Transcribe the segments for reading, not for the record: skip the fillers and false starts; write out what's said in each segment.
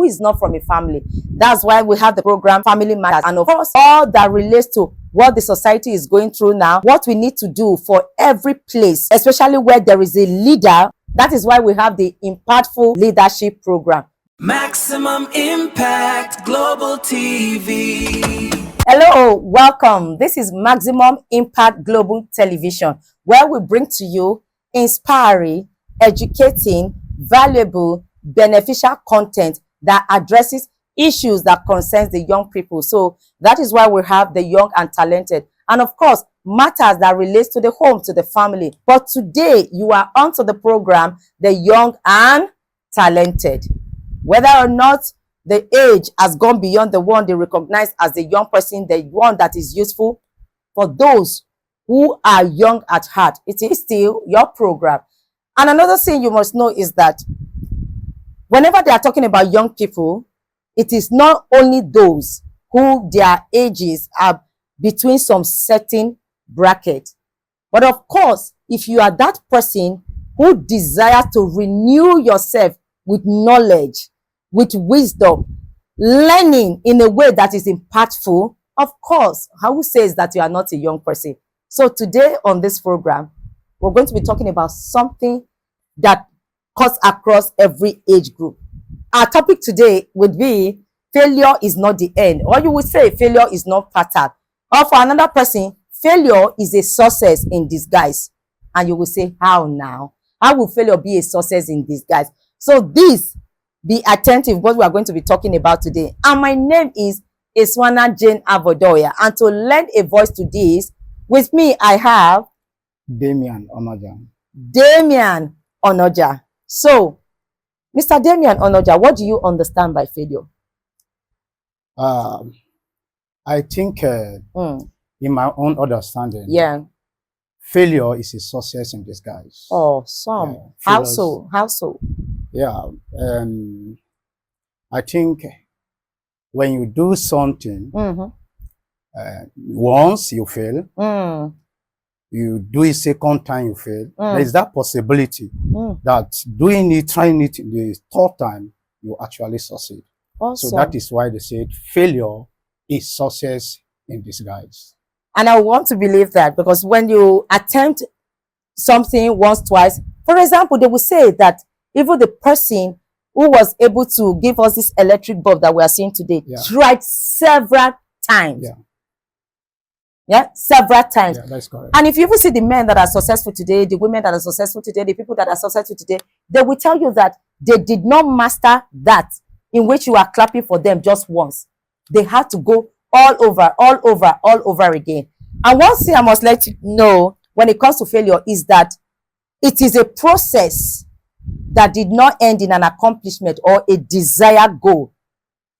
who is not from a family. That's why we have the program Family Matters. And of course, all that relates to what the society is going through now, what we need to do for every place, especially where there is a leader. That is why we have the Impactful Leadership Program. Maximum Impact Global TV. Hello, welcome. This is Maximum Impact Global Television, where we bring to you inspiring, educating, valuable, beneficial content that addresses issues that concerns the young people. So that is why we have the young and talented, and of course matters that relates to the home, to the family. But today you are onto the program, the young and talented. Whether or not the age has gone beyond the one they recognize as the young person, the one that is useful for those who are young at heart, it is still your program. And another thing you must know is that whenever they are talking about young people, it is not only those who their ages are between some certain bracket. But of course, if you are that person who desires to renew yourself with knowledge, with wisdom, learning in a way that is impactful, of course, who says that you are not a young person? So today on this program, we're going to be talking about something that cuts across every age group. Our topic today would be failure is not the end. Or you would say failure is not fatal. Or for another person, failure is a success in disguise. And you will say, how now? How will failure be a success in disguise? So this, be attentive what we are going to be talking about today. And my name is Iswana Jane Avodoya. And to lend a voice to this, with me I have Damian Onoja. Damian Onoja. So, Mr. Damian Onoja, what do you understand by failure? I think in my own understanding, failure is a success in disguise. Oh, some. How so? How so? Yeah, I think when you do something, once you fail, you do it second time you fail, there is that possibility that doing it, trying it the third time, you actually succeed. Awesome. So that is why they said failure is success in disguise. And I want to believe that, because when you attempt something once, twice, for example, they will say that even the person who was able to give us this electric bulb that we are seeing today tried several times. Several times. Yeah, that's correct. And if you even see the men that are successful today, the women that are successful today, the people that are successful today, they will tell you that they did not master that in which you are clapping for them just once. They had to go all over again. And one thing I must let you know when it comes to failure is that it is a process that did not end in an accomplishment or a desired goal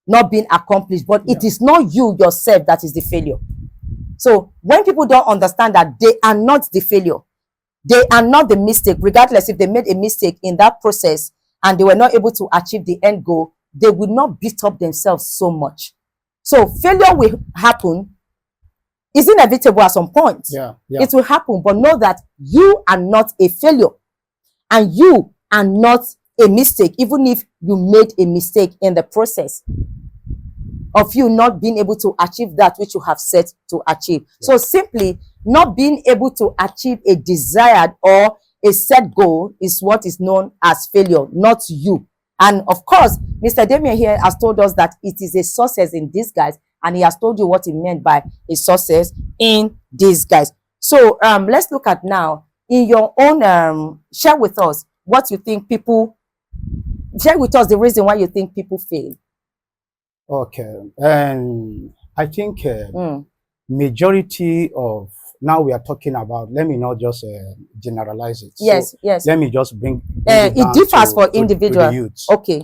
not being accomplished, but it is not you yourself that is the failure. So when people don't understand that they are not the failure, they are not the mistake, regardless if they made a mistake in that process and they were not able to achieve the end goal, they would not beat up themselves so much. So failure will happen. It's inevitable at some point. It will happen, but know that you are not a failure and you are not a mistake, even if you made a mistake in the process of you not being able to achieve that which you have set to achieve. So simply not being able to achieve a desired or a set goal is what is known as failure, not you. And of course, Mr. Damian here has told us that it is a success in disguise, and he has told you what he meant by a success in disguise. So let's look at now, in your own, share with us what you think people, share with us the reason why you think people fail. Okay, and I think majority of, now we are talking about, let me not just generalize it. Yes. Let me just bring it differs for individual. Youth. Okay.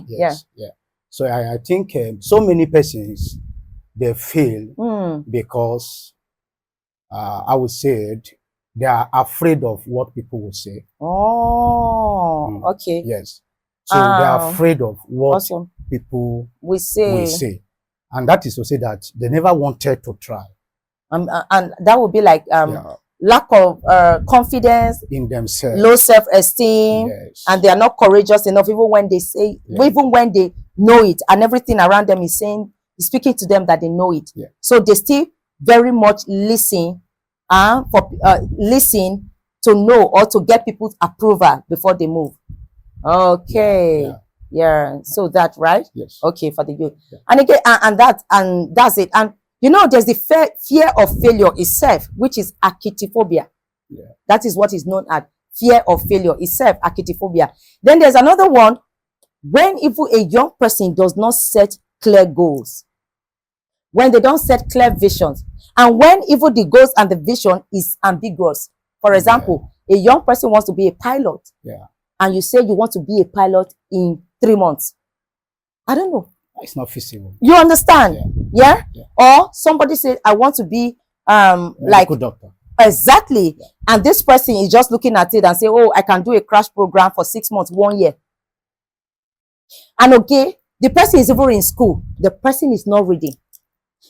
So I think so many persons, they fail because I would say they are afraid of what people will say. Oh, okay. Yes. So they are afraid of what people will say. And that is to say that they never wanted to try. And that would be like lack of confidence in themselves, low self-esteem, and they are not courageous enough, even when they say, even when they know it, and everything around them is speaking to them that they know it. Yeah. So they still very much listen listen to know or to get people's approval before they move. Okay. Yeah. So that, right? Yes. Okay, for the youth. Yeah. And again, and that's it. And there's the fear of failure itself, which is archetyphobia. Yeah. That is what is known as fear of failure itself, archetyphobia. Then there's another one, when if a young person does not set clear goals, when they don't set clear visions, and when even the goals and the vision is ambiguous. For example, a young person wants to be a pilot. Yeah. And you say you want to be a pilot in 3 months. I don't know. It's not feasible. You understand? Yeah? Or somebody said, I want to be like a doctor. Exactly. Yeah. And this person is just looking at it and say, oh, I can do a crash program for 6 months, 1 year. And okay, the person is even in school. The person is not reading.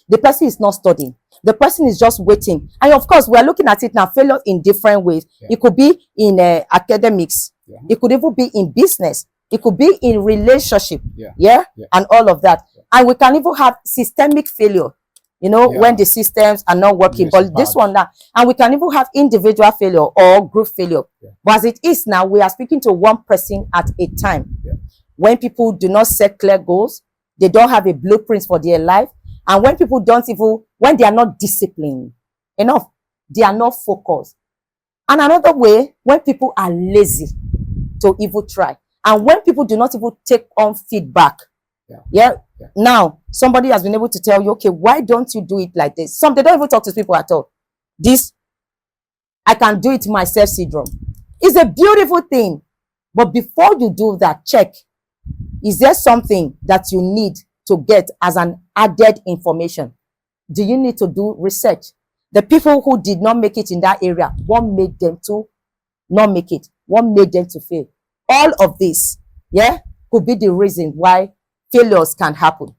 The person is not studying. The person is just waiting. And of course, we are looking at it now, failure in different ways. Yeah. It could be in academics. Yeah. It could even be in business. It could be in relationship. Yeah. And all of that. Yeah. And we can even have systemic failure, when the systems are not working. Yes, but this one now, and we can even have individual failure or group failure. Yeah. But as it is now, we are speaking to one person at a time. Yeah. When people do not set clear goals, they don't have a blueprint for their life. And when people when they are not disciplined enough, they are not focused. And another way, when people are lazy to even try. And when people do not even take on feedback. Yeah. Now, somebody has been able to tell you, okay, why don't you do it like this? Some, they don't even talk to people at all. This, I can do it myself syndrome. It's a beautiful thing. But before you do that, check. Is there something that you need to get as an added information? Do you need to do research? The people who did not make it in that area, what made them to not make it? What made them to fail? All of this, could be the reason why failures can happen.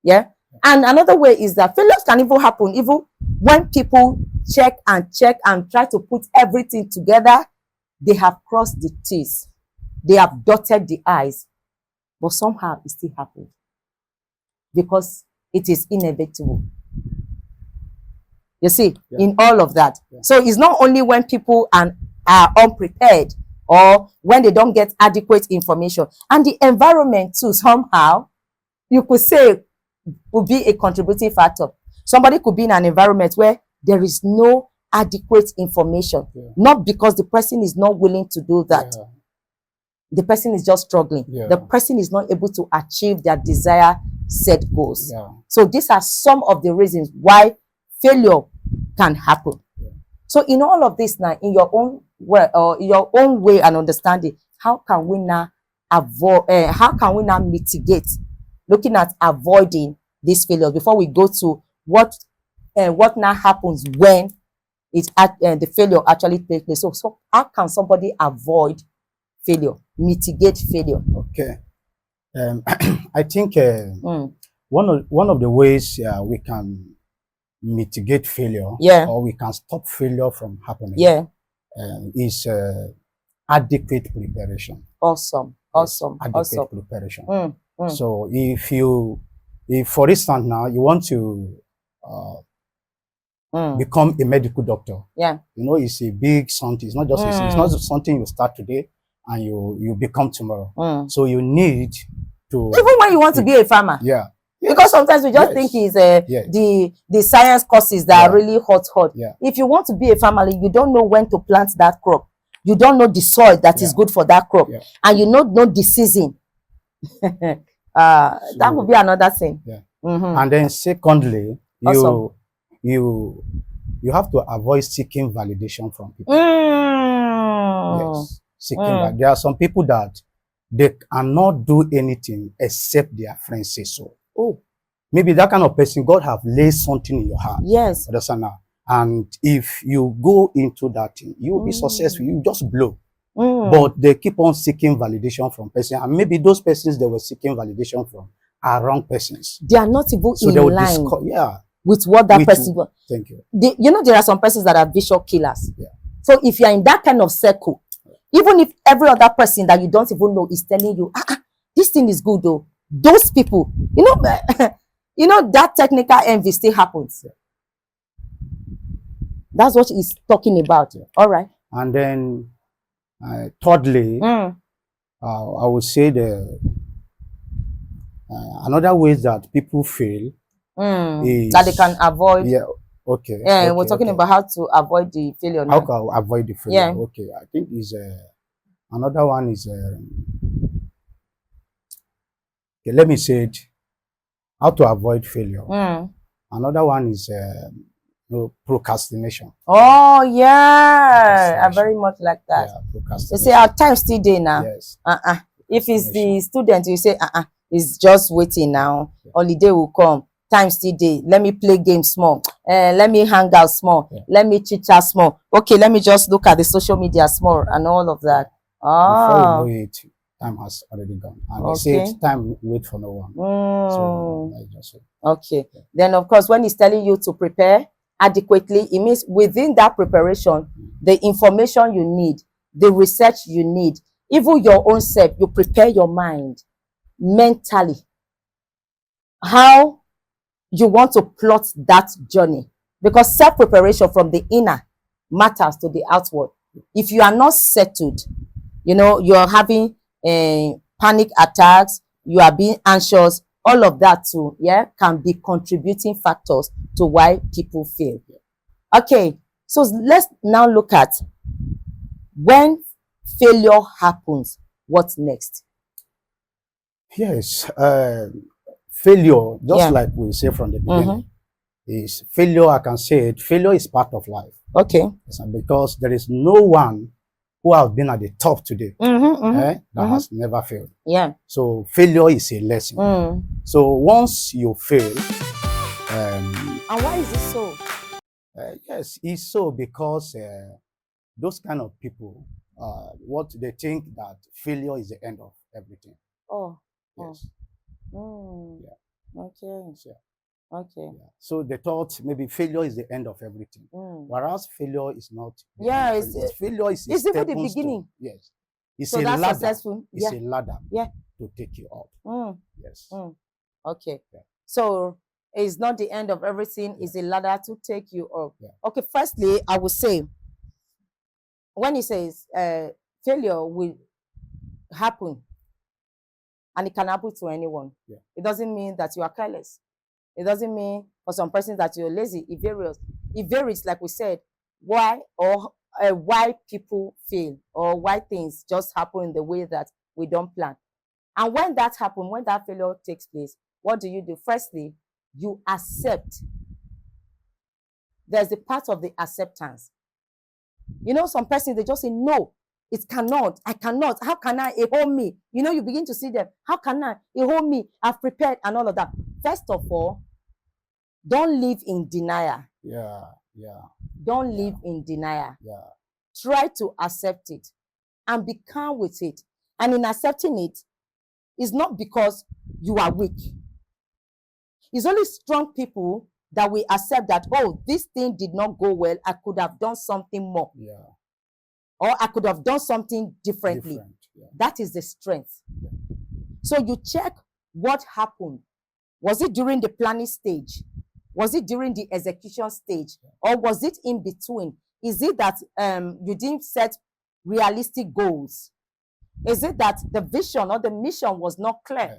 Yeah. And another way is that failures can even happen even when people check and try to put everything together. They have crossed the T's. They have dotted the I's. But somehow it still happens. Because it is inevitable. You see, in all of that. So it's not only when people are unprepared or when they don't get adequate information. And the environment too, somehow, you could say, would be a contributing factor. Somebody could be in an environment where there is no adequate information. Not because the person is not willing to do that. The person is just struggling. The person is not able to achieve their desired set goals. So these are some of the reasons why failure can happen. So in all of this now, in your own way or your own way and understanding, how can we now mitigate, looking at avoiding these failures before we go to what now happens when the failure actually takes place? So how can somebody avoid failure, mitigate failure? Okay. I think one of the ways we can mitigate failure, or we can stop failure from happening, is adequate preparation. Awesome. Adequate preparation. So if for instance now you want to become a medical doctor, it's a big something. It's not just it's not something you start today and you become tomorrow. So you need to, even when you want to be a farmer. Because sometimes we just think it's the science courses that are really hot. If you want to be a farmer, you don't know when to plant that crop. You don't know the soil that is good for that crop. And you don't know the season. That would be another thing. And then secondly, you have to avoid seeking validation from people. There are some people that they cannot do anything except their friends say so. Maybe that kind of person, God have laid something in your heart. Understand now? And if you go into that thing, you will be successful. You just blow. But they keep on seeking validation from persons. And maybe those persons they were seeking validation from are wrong persons. They are not even in line with what that person wants. Thank you. There are some persons that are visual killers. So if you are in that kind of circle, even if every other person that you don't even know is telling you, this thing is good though, those people, you know, you know, that technical envy still happens. That's what he's talking about. All right. And then, thirdly, I would say another ways that people fail is that they can avoid. Yeah. Okay. Yeah, Okay, we're talking okay. about how to avoid the failure How now. can I avoid the failure? Yeah. Okay. I think is another one is okay, let me say it. How to avoid failure. Another one is procrastination. Oh yeah, I very much like that. Yeah, You procrastination. say our time still day now. Yes. If it's the student, you say it's just waiting now. Holiday will come. Time still day. Let me play game small. Let me hang out small. Let me chit chat small. Okay, let me just look at the social media small and all of that. Before you know it, time has already gone. And they Okay. say time wait for no one. So that's just it. Okay. Then of course, when he's telling you to prepare adequately, it means within that preparation, the information you need, the research you need, even your own self, you prepare your mind mentally. How you want to plot that journey, because self-preparation from the inner matters to the outward. If you are not settled, you know, you're having panic attacks, you are being anxious, all of that too, yeah, can be contributing factors to why people fail. Okay, so let's now look at when failure happens, what's next? Yes, failure, just like we say from the beginning, is failure. I can say it. Failure is part of life. Okay. Yes, because there is no one who has been at the top today that has never failed. Yeah. So failure is a lesson. So once you fail, and why is it so? Yes, it's so because those kind of people, what they think that failure is the end of everything. Oh. Yes. Yeah. Okay. Yeah. Okay. Yeah. So they thought maybe failure is the end of everything, whereas failure is not. Yeah, failure is even the beginning. Yes, it's so a that's ladder. Successful. It's a ladder. Yeah. To take you up. Yes. Okay. Yeah. So it's not the end of everything. It's a ladder to take you up. Yeah. Okay. Firstly, I would say when he says failure will happen, and it can happen to anyone. Yeah. It doesn't mean that you are careless. It doesn't mean for some persons that you're lazy. It varies. It varies, like we said, why people fail or why things just happen in the way that we don't plan. And when that happens, when that failure takes place, what do? Firstly, you accept. There's the part of the acceptance. You know, some persons, they just say, no, it cannot. I cannot. How can I? It hold me. You know, you begin to see them. How can I? It hold me. I've prepared and all of that. First of all, don't live in denial. Yeah. Yeah. Don't live in denial. Yeah. Try to accept it and be calm with it. And in accepting it, it's not because you are weak. It's only strong people that we accept that, oh, this thing did not go well. I could have done something more. Yeah. Or I could have done something differently. Yeah. That is the strength. Yeah. So you check what happened. Was it during the planning stage? Was it during the execution stage? Or was it in between? Is it that you didn't set realistic goals? Is it that the vision or the mission was not clear?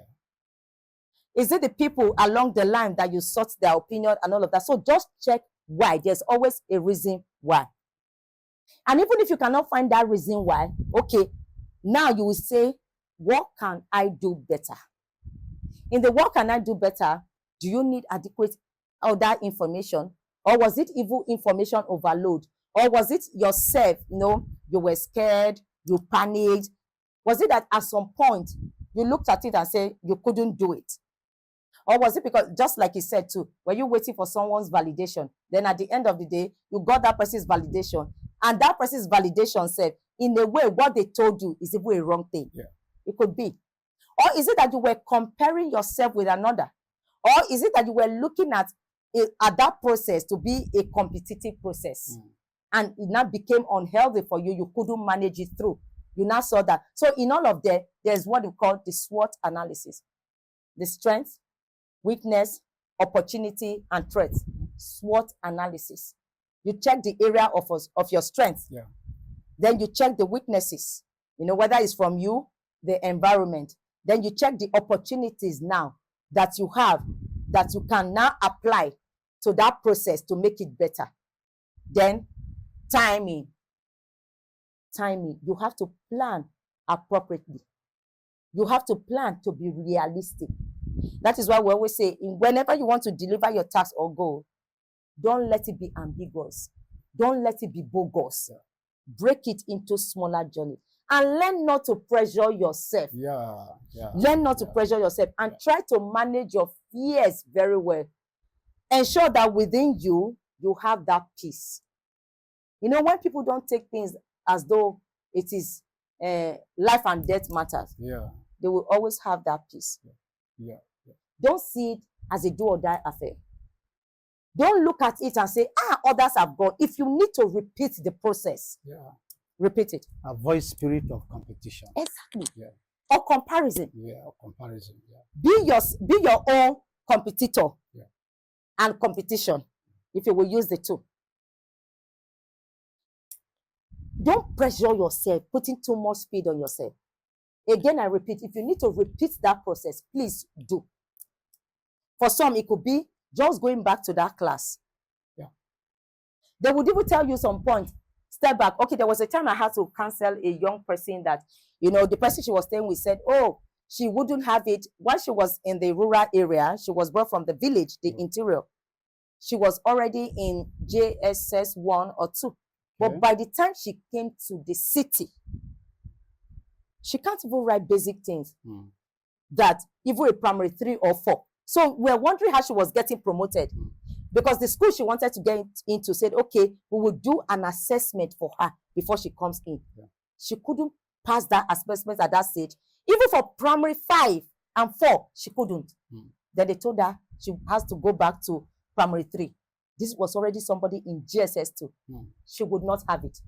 Yeah. Is it the people along the line that you sought their opinion and all of that? So just check why. There's always a reason why. And even if you cannot find that reason why, okay, now you will say, what can I do better? In the what can I do better, do you need adequate other information? Or was it evil information overload? Or was it yourself, you know, you were scared, you panicked? Was it that at some point you looked at it and said you couldn't do it? Or was it because, just like he said too, were you waiting for someone's validation? Then at the end of the day, you got that person's validation. And that person's validation said, in a way, what they told you is even a wrong thing. Yeah. It could be. Or is it that you were comparing yourself with another? Or is it that you were looking at that process to be a competitive process? And it now became unhealthy for you. You couldn't manage it through. You now saw that. So in all of that, there's what we call the SWOT analysis. the strength, weakness, opportunity, and threat. SWOT analysis. You check the area of your strength. Yeah. Then you check the weaknesses, whether it's from you, the environment. Then you check the opportunities now that you have, that you can now apply to that process to make it better. Then timing. You have to plan appropriately. You have to plan to be realistic. That is why we always say, whenever you want to deliver your task or goal, don't let it be ambiguous. Don't let it be bogus. Yeah. Break it into smaller journeys. And learn not to pressure yourself. Learn not to pressure yourself, and try to manage your fears very well. Ensure that within you, you have that peace. When people don't take things as though it is life and death matters, they will always have that peace. Don't see it as a do or die affair. Don't look at it and say, others have gone. If you need to repeat the process, repeat it. Avoid spirit of competition. Exactly. Or comparison. Or comparison. Be your own competitor and competition, if you will use the two. Don't pressure yourself, putting too much speed on yourself. Again, I repeat, if you need to repeat that process, please do. For some, it could be just going back to that class. They would even tell you some point. Step back. Okay, there was a time I had to cancel a young person that, the person she was staying with said, she wouldn't have it. While she was in the rural area, she was brought from the village, the interior. She was already in JSS 1 or 2. But by the time she came to the city, she can't even write basic things that even a primary 3 or 4. So we're wondering how she was getting promoted, because the school she wanted to get into said, okay, we will do an assessment for her before she comes in. She couldn't pass that assessment at that stage. Even for primary 5 and 4, she couldn't. Then they told her she has to go back to primary 3. This was already somebody in GSS 2. She would not have it.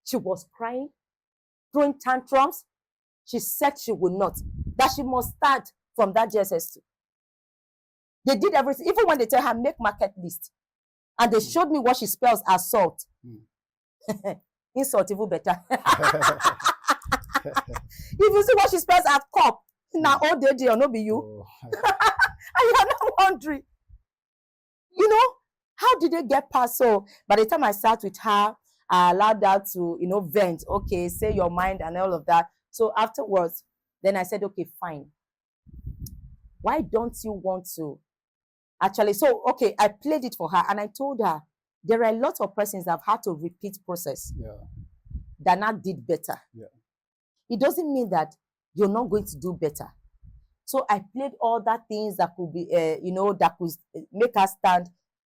She was crying, throwing tantrums. She said she would not. That she must start from that GSS 2. They did everything. Even when they tell her, make market list. And they showed me what she spells as salt. Insult even better. If you see what she spells as cup, now all day or no be you. And you are not wondering, how did they get past? So by the time I sat with her, I allowed her to, vent. Okay, say your mind and all of that. So afterwards, then I said, okay, fine. Why don't you want to actually? So, okay, I played it for her and I told her there are a lot of persons that have had to repeat process that now did better. It doesn't mean that you're not going to do better. So I played all that things that could be, that could make her stand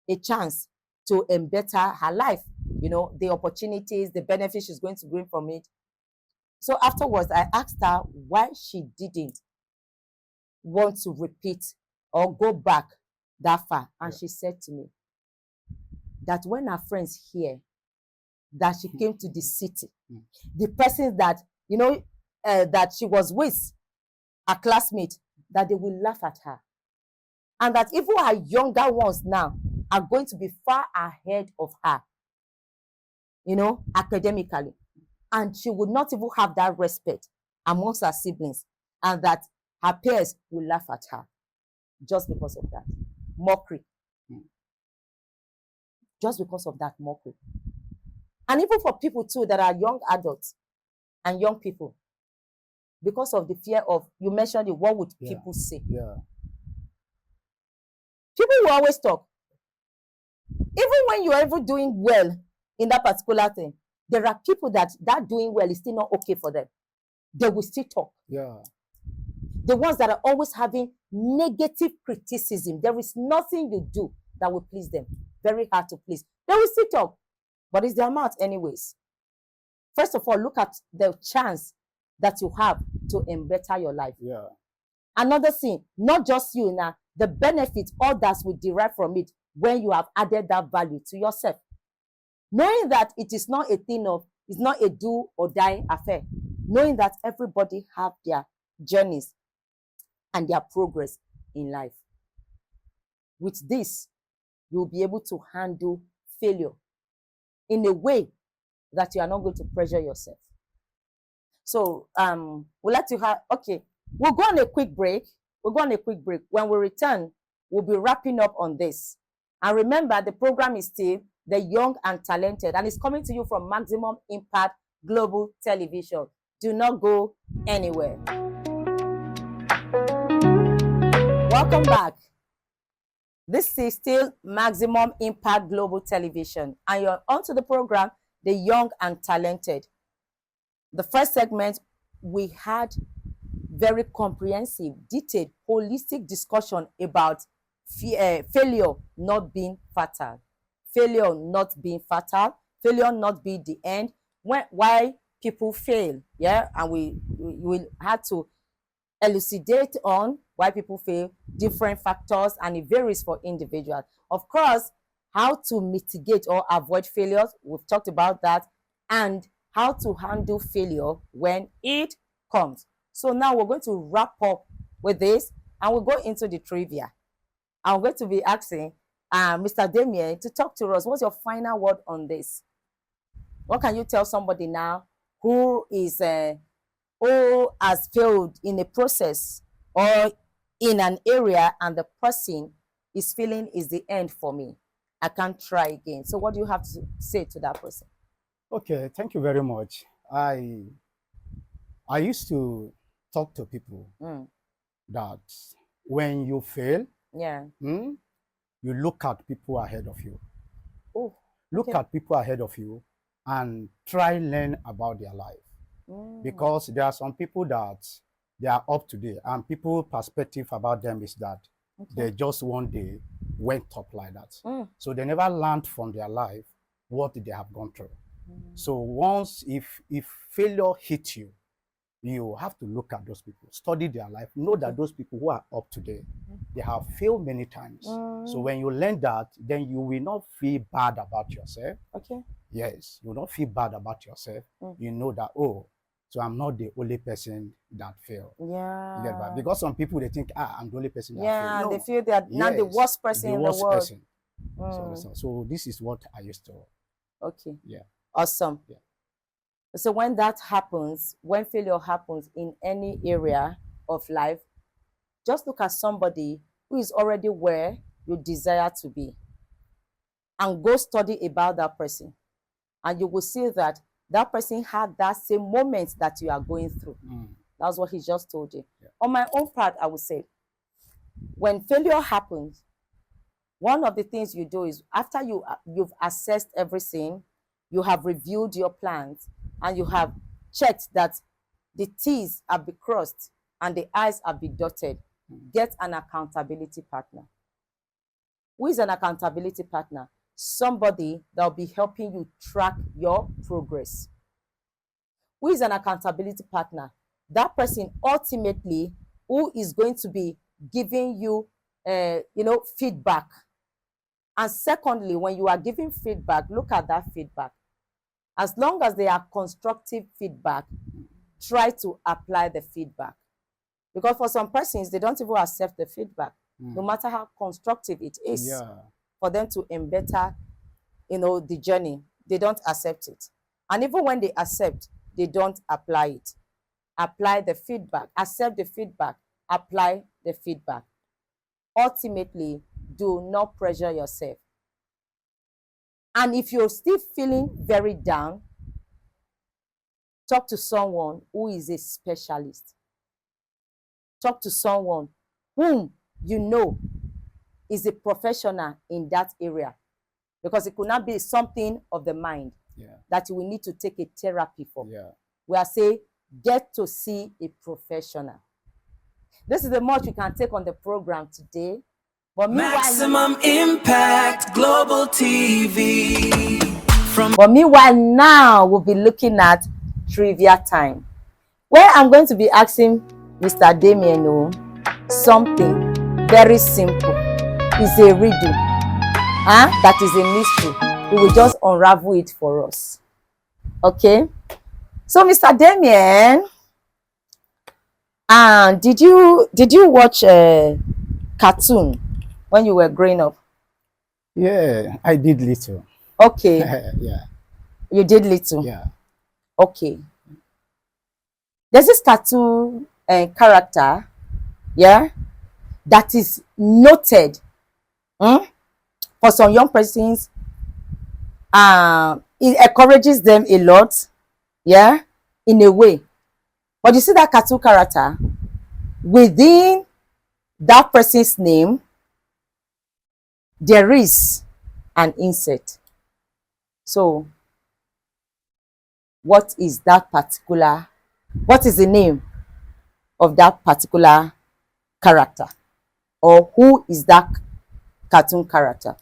a chance to better her life. The opportunities, the benefits she's going to bring from it. So afterwards, I asked her why she didn't want to repeat or go back that far. And she said to me that when her friends hear that she came to the city, the person that, that she was with, a classmate, that they will laugh at her. And that even her younger ones now are going to be far ahead of her, academically. And she would not even have that respect amongst her siblings. And that her peers will laugh at her just because of that. Mockery. Just because of that mockery. And even for people too that are young adults and young people, because of the fear of, you mentioned it, what would people say? People will always talk. Even when you're ever doing well in that particular thing, there are people that doing well is still not okay for them. They will still talk. The ones that are always having negative criticism, there is nothing you do that will please them. Very hard to please. They will still talk, but it's their mouth anyways. First of all, look at the chance that you have to better your life. Another thing, not just you now, the benefit others will derive from it when you have added that value to yourself. Knowing that it is not a thing of, it's not a do or die affair. Knowing that everybody have their journeys and their progress in life. With this, you'll be able to handle failure in a way that you are not going to pressure yourself. So we'll let you have, okay, we'll go on a quick break. When we return, we'll be wrapping up on this. And remember, the program is still The Young and Talented, and it's coming to you from Maximum Impact Global Television. Do not go anywhere. Welcome back. This is still Maximum Impact Global Television, and you're onto the program, The Young and Talented. The first segment, we had very comprehensive, detailed, holistic discussion about failure not being fatal. Failure not being fatal, failure not be the end. Why people fail, yeah? And we had to elucidate on why people fail, different factors, and it varies for individuals. Of course, how to mitigate or avoid failures, we've talked about that, and how to handle failure when it comes. So now we're going to wrap up with this, and we'll go into the trivia. I'm going to be asking Mr. Damien to talk to us. What's your final word on this? What can you tell somebody now who is who has failed in a process or in an area, and the person is feeling is the end for me, I can't try again? So what do you have to say to that person? Okay, thank you very much. I used to talk to people that when you fail, you look at people ahead of you. Oh, look at people ahead of you and try learn about their life. Because there are some people that they are up to date, and people's perspective about them is that they just one day went up like that. So they never learned from their life what they have gone through. So once if failure hits you, you have to look at those people, study their life, know that those people who are up to date, they have failed many times. So when you learn that, then you will not feel bad about yourself. Okay. Yes, you will not feel bad about yourself. You know that, oh, so I'm not the only person that failed. Yeah. Because some people, they think, I'm the only person that failed. Yeah, No. they feel they are not the worst person in the world. So this is what I used to. Okay. Yeah. Awesome. Yeah. So when that happens, when failure happens in any area of life, just look at somebody who is already where you desire to be and go study about that person. And you will see that that person had that same moment that you are going through. That's what he just told you. Yeah. On my own part, I would say, when failure happens, one of the things you do is after you've assessed everything, you have reviewed your plans, and you have checked that the T's have been crossed and the I's have been dotted, get an accountability partner. Who is an accountability partner? Somebody that will be helping you track your progress. Who is an accountability partner? That person ultimately who is going to be giving you, feedback. And secondly, when you are giving feedback, look at that feedback. As long as they are constructive feedback, try to apply the feedback. Because for some persons, they don't even accept the feedback, no matter how constructive it is, for them to better, the journey. They don't accept it. And even when they accept, they don't apply it. Apply the feedback, accept the feedback, apply the feedback. Ultimately, do not pressure yourself. And if you're still feeling very down, talk to someone who is a specialist. Talk to someone whom you know is a professional in that area. Because it could not be something of the mind that you will need to take a therapy for. We are saying, get to see a professional. This is the much we can take on the program today. But Maximum Impact Global TV. But meanwhile, now we'll be looking at trivia time, where I'm going to be asking Mr. Damien something very simple. It's a riddle. That is a mystery. We will just unravel it for us. Okay? So, Mr. Damien, And did you watch a cartoon when you were growing up? Yeah, I did little. Okay. Yeah. You did little. Yeah. Okay. There's this cartoon character, yeah, that is noted for some young persons. It encourages them a lot, yeah, in a way. But you see that cartoon character, within that person's name, there is an insect. So, what is the name of that particular character? Or who is that cartoon character?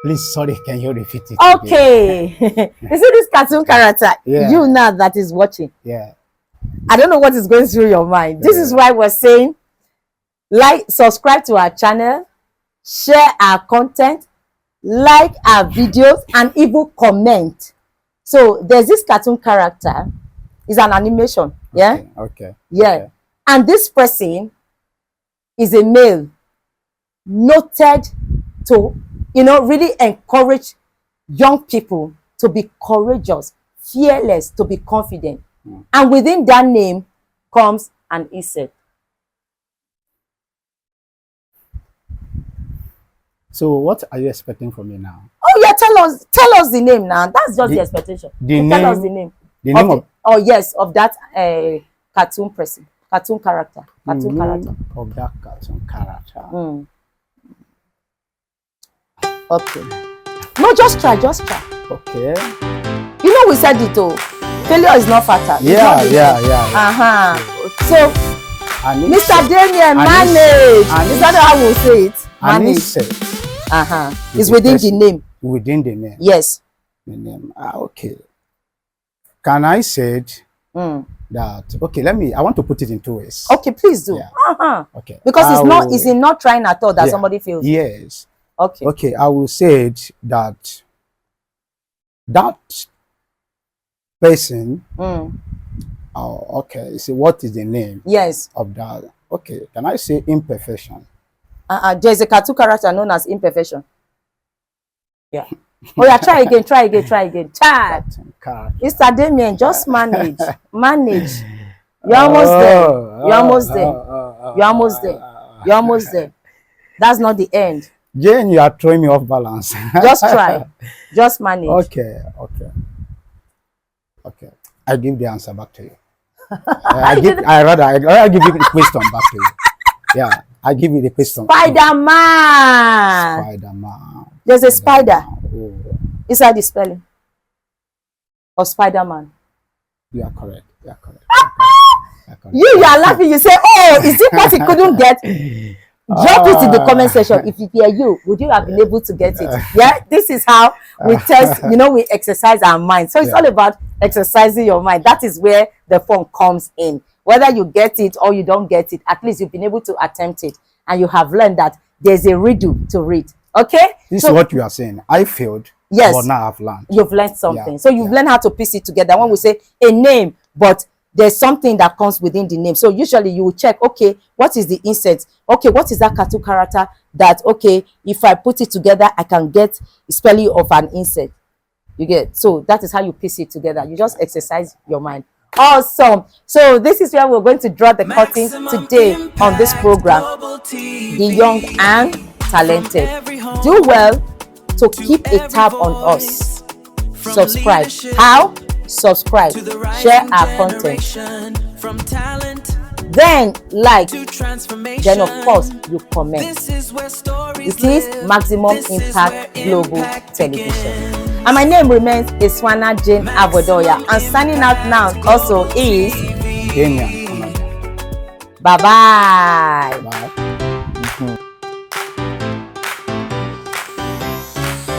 Please, sorry, can you repeat it? Okay. You see this cartoon character, Yeah. you now that is watching. Yeah. I don't know what is going through your mind. This is why we're saying, like, subscribe to our channel, share our content, like our videos, and even comment. So there's this cartoon character. It's an animation. Yeah. Okay. Yeah. Okay. And this person is a male, noted to, really encourage young people to be courageous, fearless, to be confident. And within that name comes an insect. So what are you expecting from me now? Oh yeah, tell us the name now. That's just the expectation. Tell us the name. The name of yes, of that cartoon person, cartoon character, cartoon character. Of that cartoon character. Okay. No, just try. Okay. We said it all. Failure is not fatal. Yeah. So, Mr. Damien, manage. Is that how we'll say it? Manage. It's within the name. Within the name. Yes. The name. Okay. Can I say that? Okay. I want to put it in two ways. Okay, please do. Yeah. Okay. Because it's not trying at all that somebody feels. Yes. Okay. Okay. I will say it that person. Okay. So what is the name? Yes. Of that? Okay. Can I say imperfection? There's a cartoon character known as imperfection. Yeah. Oh yeah, try again. Try. Mr. Damien, just manage. You're almost there. That's not the end. Jane, you are throwing me off balance. Just try. Just manage. Okay. I give the answer back to you. I give you the question back to you. Yeah, I give you the question. Spider-Man. There's a spider. Oh. Inside the spelling of Spider-Man. You are correct. You are laughing. You say, "Oh, is it what he couldn't get?" Drop it in the comment section. If it were you, would you have been able to get it? Yeah, this is how we test. We exercise our mind. So it's all about exercising your mind. That is where the fun comes in. Whether you get it or you don't get it, at least you've been able to attempt it, and you have learned that there's a riddle to read. Okay? This is what you are saying. I failed. Yes. But now I've learned. You've learned something. So you've learned how to piece it together. When we say a name, but there's something that comes within the name. So usually you will check, okay, what is the insect? Okay, what is that cartoon character that, okay, if I put it together, I can get a spelling of an insect. You get? So that is how you piece it together. You just exercise your mind. Awesome. So this is where we're going to draw the curtain today on this program, The Young and Talented. Do well to keep a tab on us. Subscribe. How? Subscribe. Share our content. Then like. Then of course you comment. It is Maximum Impact Global Television. And my name remains Iswana Jane Avodoya. And signing out now also is Damien. Bye-bye. Bye.